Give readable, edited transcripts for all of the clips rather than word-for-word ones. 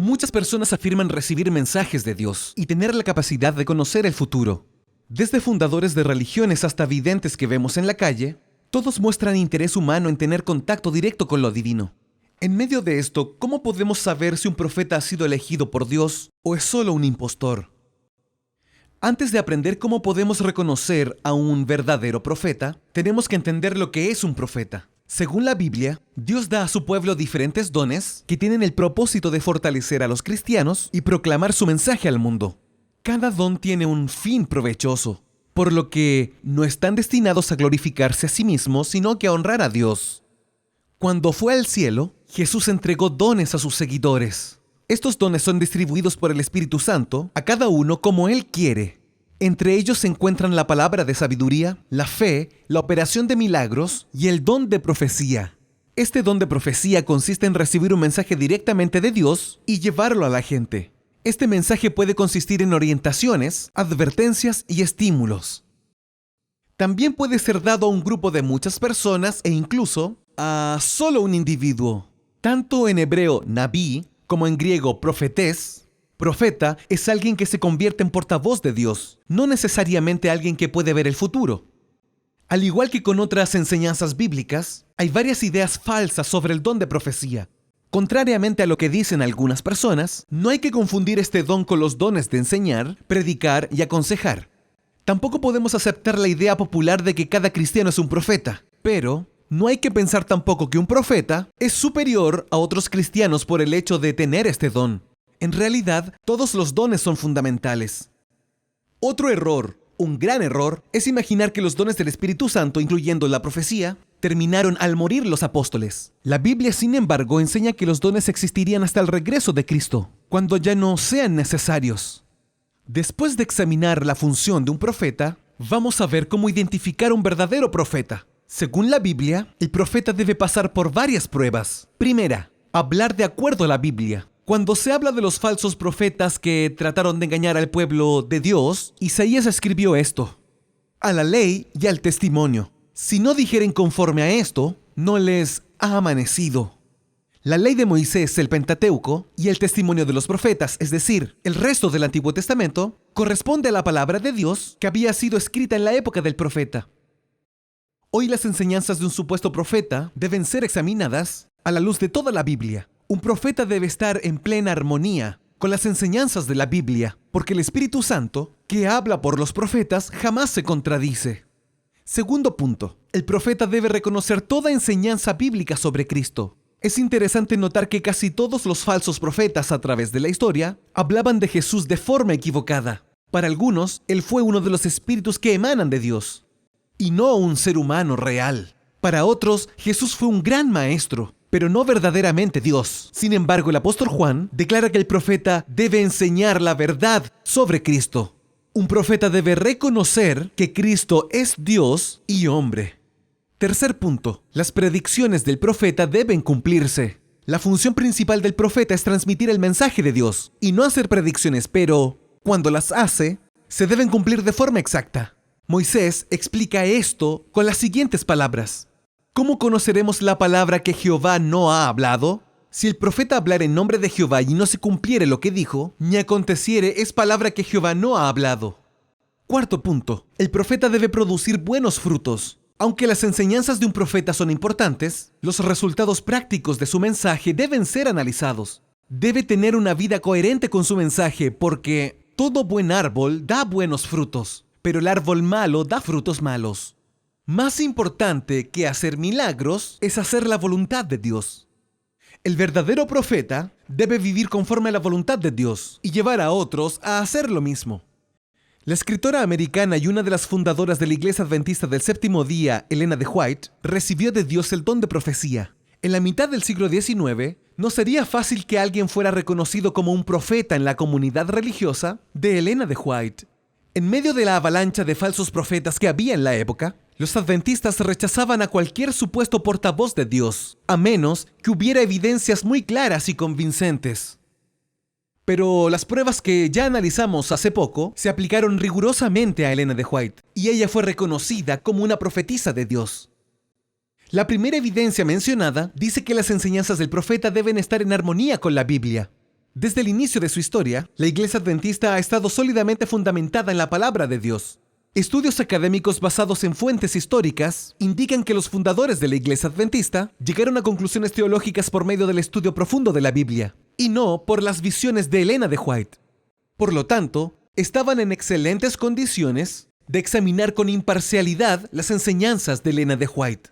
Muchas personas afirman recibir mensajes de Dios y tener la capacidad de conocer el futuro. Desde fundadores de religiones hasta videntes que vemos en la calle, todos muestran interés humano en tener contacto directo con lo divino. En medio de esto, ¿cómo podemos saber si un profeta ha sido elegido por Dios o es solo un impostor? Antes de aprender cómo podemos reconocer a un verdadero profeta, tenemos que entender lo que es un profeta. Según la Biblia, Dios da a su pueblo diferentes dones que tienen el propósito de fortalecer a los cristianos y proclamar su mensaje al mundo. Cada don tiene un fin provechoso, por lo que no están destinados a glorificarse a sí mismos, sino que a honrar a Dios. Cuando fue al cielo, Jesús entregó dones a sus seguidores. Estos dones son distribuidos por el Espíritu Santo a cada uno como Él quiere. Entre ellos se encuentran la palabra de sabiduría, la fe, la operación de milagros y el don de profecía. Este don de profecía consiste en recibir un mensaje directamente de Dios y llevarlo a la gente. Este mensaje puede consistir en orientaciones, advertencias y estímulos. También puede ser dado a un grupo de muchas personas e incluso a solo un individuo. Tanto en hebreo nabí como en griego profetés, profeta es alguien que se convierte en portavoz de Dios, no necesariamente alguien que puede ver el futuro. Al igual que con otras enseñanzas bíblicas, hay varias ideas falsas sobre el don de profecía. Contrariamente a lo que dicen algunas personas, no hay que confundir este don con los dones de enseñar, predicar y aconsejar. Tampoco podemos aceptar la idea popular de que cada cristiano es un profeta, pero no hay que pensar tampoco que un profeta es superior a otros cristianos por el hecho de tener este don. En realidad, todos los dones son fundamentales. Otro error, un gran error, es imaginar que los dones del Espíritu Santo, incluyendo la profecía, terminaron al morir los apóstoles. La Biblia, sin embargo, enseña que los dones existirían hasta el regreso de Cristo, cuando ya no sean necesarios. Después de examinar la función de un profeta, vamos a ver cómo identificar un verdadero profeta. Según la Biblia, el profeta debe pasar por varias pruebas. Primera, hablar de acuerdo a la Biblia. Cuando se habla de los falsos profetas que trataron de engañar al pueblo de Dios, Isaías escribió esto: a la ley y al testimonio. Si no dijeren conforme a esto, no les ha amanecido. La ley de Moisés, el Pentateuco, y el testimonio de los profetas, es decir, el resto del Antiguo Testamento, corresponde a la palabra de Dios que había sido escrita en la época del profeta. Hoy las enseñanzas de un supuesto profeta deben ser examinadas a la luz de toda la Biblia. Un profeta debe estar en plena armonía con las enseñanzas de la Biblia, porque el Espíritu Santo, que habla por los profetas, jamás se contradice. Segundo punto, el profeta debe reconocer toda enseñanza bíblica sobre Cristo. Es interesante notar que casi todos los falsos profetas a través de la historia hablaban de Jesús de forma equivocada. Para algunos, Él fue uno de los espíritus que emanan de Dios, y no un ser humano real. Para otros, Jesús fue un gran maestro, pero no verdaderamente Dios. Sin embargo, el apóstol Juan declara que el profeta debe enseñar la verdad sobre Cristo. Un profeta debe reconocer que Cristo es Dios y hombre. Tercer punto, las predicciones del profeta deben cumplirse. La función principal del profeta es transmitir el mensaje de Dios y no hacer predicciones, pero cuando las hace, se deben cumplir de forma exacta. Moisés explica esto con las siguientes palabras: ¿cómo conoceremos la palabra que Jehová no ha hablado? Si el profeta hablara en nombre de Jehová y no se cumpliere lo que dijo, ni aconteciere es palabra que Jehová no ha hablado. Cuarto punto, el profeta debe producir buenos frutos. Aunque las enseñanzas de un profeta son importantes, los resultados prácticos de su mensaje deben ser analizados. Debe tener una vida coherente con su mensaje, porque todo buen árbol da buenos frutos, pero el árbol malo da frutos malos. Más importante que hacer milagros es hacer la voluntad de Dios. El verdadero profeta debe vivir conforme a la voluntad de Dios y llevar a otros a hacer lo mismo. La escritora americana y una de las fundadoras de la Iglesia Adventista del Séptimo Día, Elena de White, recibió de Dios el don de profecía. En la mitad del siglo XIX, no sería fácil que alguien fuera reconocido como un profeta en la comunidad religiosa de Elena de White. En medio de la avalancha de falsos profetas que había en la época, los adventistas rechazaban a cualquier supuesto portavoz de Dios, a menos que hubiera evidencias muy claras y convincentes. Pero las pruebas que ya analizamos hace poco se aplicaron rigurosamente a Elena de White, y ella fue reconocida como una profetisa de Dios. La primera evidencia mencionada dice que las enseñanzas del profeta deben estar en armonía con la Biblia. Desde el inicio de su historia, la Iglesia Adventista ha estado sólidamente fundamentada en la palabra de Dios. Estudios académicos basados en fuentes históricas indican que los fundadores de la Iglesia Adventista llegaron a conclusiones teológicas por medio del estudio profundo de la Biblia, y no por las visiones de Elena de White. Por lo tanto, estaban en excelentes condiciones de examinar con imparcialidad las enseñanzas de Elena de White.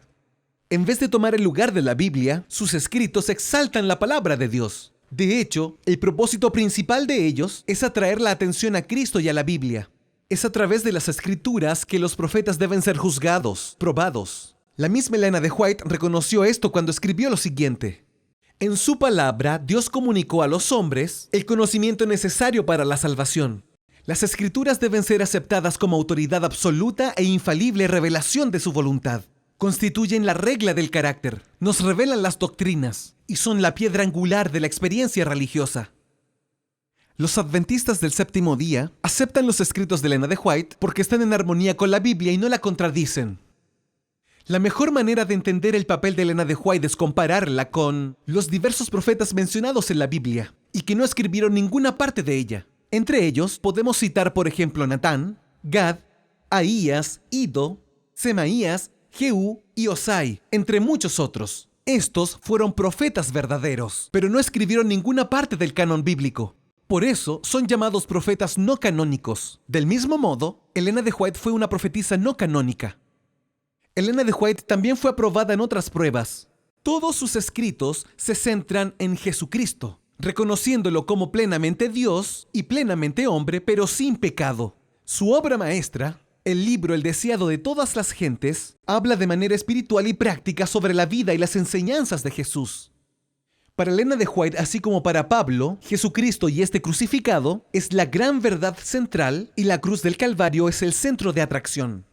En vez de tomar el lugar de la Biblia, sus escritos exaltan la palabra de Dios. De hecho, el propósito principal de ellos es atraer la atención a Cristo y a la Biblia. Es a través de las Escrituras que los profetas deben ser juzgados, probados. La misma Elena de White reconoció esto cuando escribió lo siguiente: en su palabra, Dios comunicó a los hombres el conocimiento necesario para la salvación. Las Escrituras deben ser aceptadas como autoridad absoluta e infalible revelación de su voluntad. Constituyen la regla del carácter, nos revelan las doctrinas y son la piedra angular de la experiencia religiosa. Los adventistas del séptimo día aceptan los escritos de Elena de White porque están en armonía con la Biblia y no la contradicen. La mejor manera de entender el papel de Elena de White es compararla con los diversos profetas mencionados en la Biblia y que no escribieron ninguna parte de ella. Entre ellos podemos citar, por ejemplo, Natán, Gad, Ahías, Ido, Semaías, Jehú y Osai, entre muchos otros. Estos fueron profetas verdaderos, pero no escribieron ninguna parte del canon bíblico. Por eso son llamados profetas no canónicos. Del mismo modo, Elena de White fue una profetisa no canónica. Elena de White también fue aprobada en otras pruebas. Todos sus escritos se centran en Jesucristo, reconociéndolo como plenamente Dios y plenamente hombre, pero sin pecado. Su obra maestra, el libro El deseado de todas las gentes, habla de manera espiritual y práctica sobre la vida y las enseñanzas de Jesús. Para Elena de White, así como para Pablo, Jesucristo y este crucificado es la gran verdad central y la cruz del Calvario es el centro de atracción.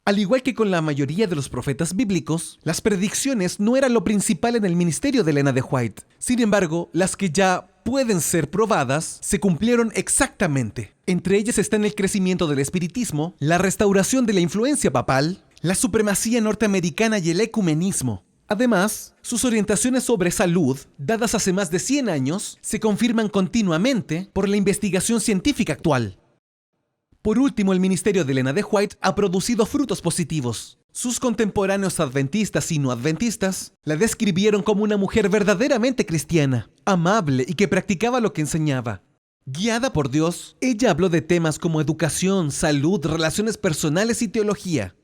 Al igual que con la mayoría de los profetas bíblicos, las predicciones no eran lo principal en el ministerio de Elena de White. Sin embargo, las que ya pueden ser probadas se cumplieron exactamente. Entre ellas están el crecimiento del espiritismo, la restauración de la influencia papal, la supremacía norteamericana y el ecumenismo. Además, sus orientaciones sobre salud, dadas hace más de 100 años, se confirman continuamente por la investigación científica actual. Por último, el ministerio de Elena de White ha producido frutos positivos. Sus contemporáneos adventistas y no adventistas la describieron como una mujer verdaderamente cristiana, amable y que practicaba lo que enseñaba. Guiada por Dios, ella habló de temas como educación, salud, relaciones personales y teología.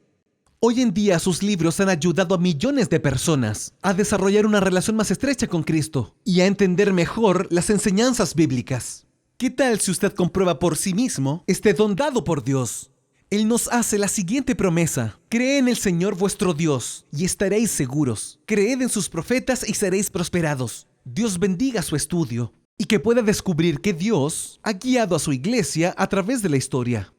Hoy en día sus libros han ayudado a millones de personas a desarrollar una relación más estrecha con Cristo y a entender mejor las enseñanzas bíblicas. ¿Qué tal si usted comprueba por sí mismo este don dado por Dios? Él nos hace la siguiente promesa: cree en el Señor vuestro Dios y estaréis seguros. Creed en sus profetas y seréis prosperados. Dios bendiga su estudio y que pueda descubrir que Dios ha guiado a su iglesia a través de la historia.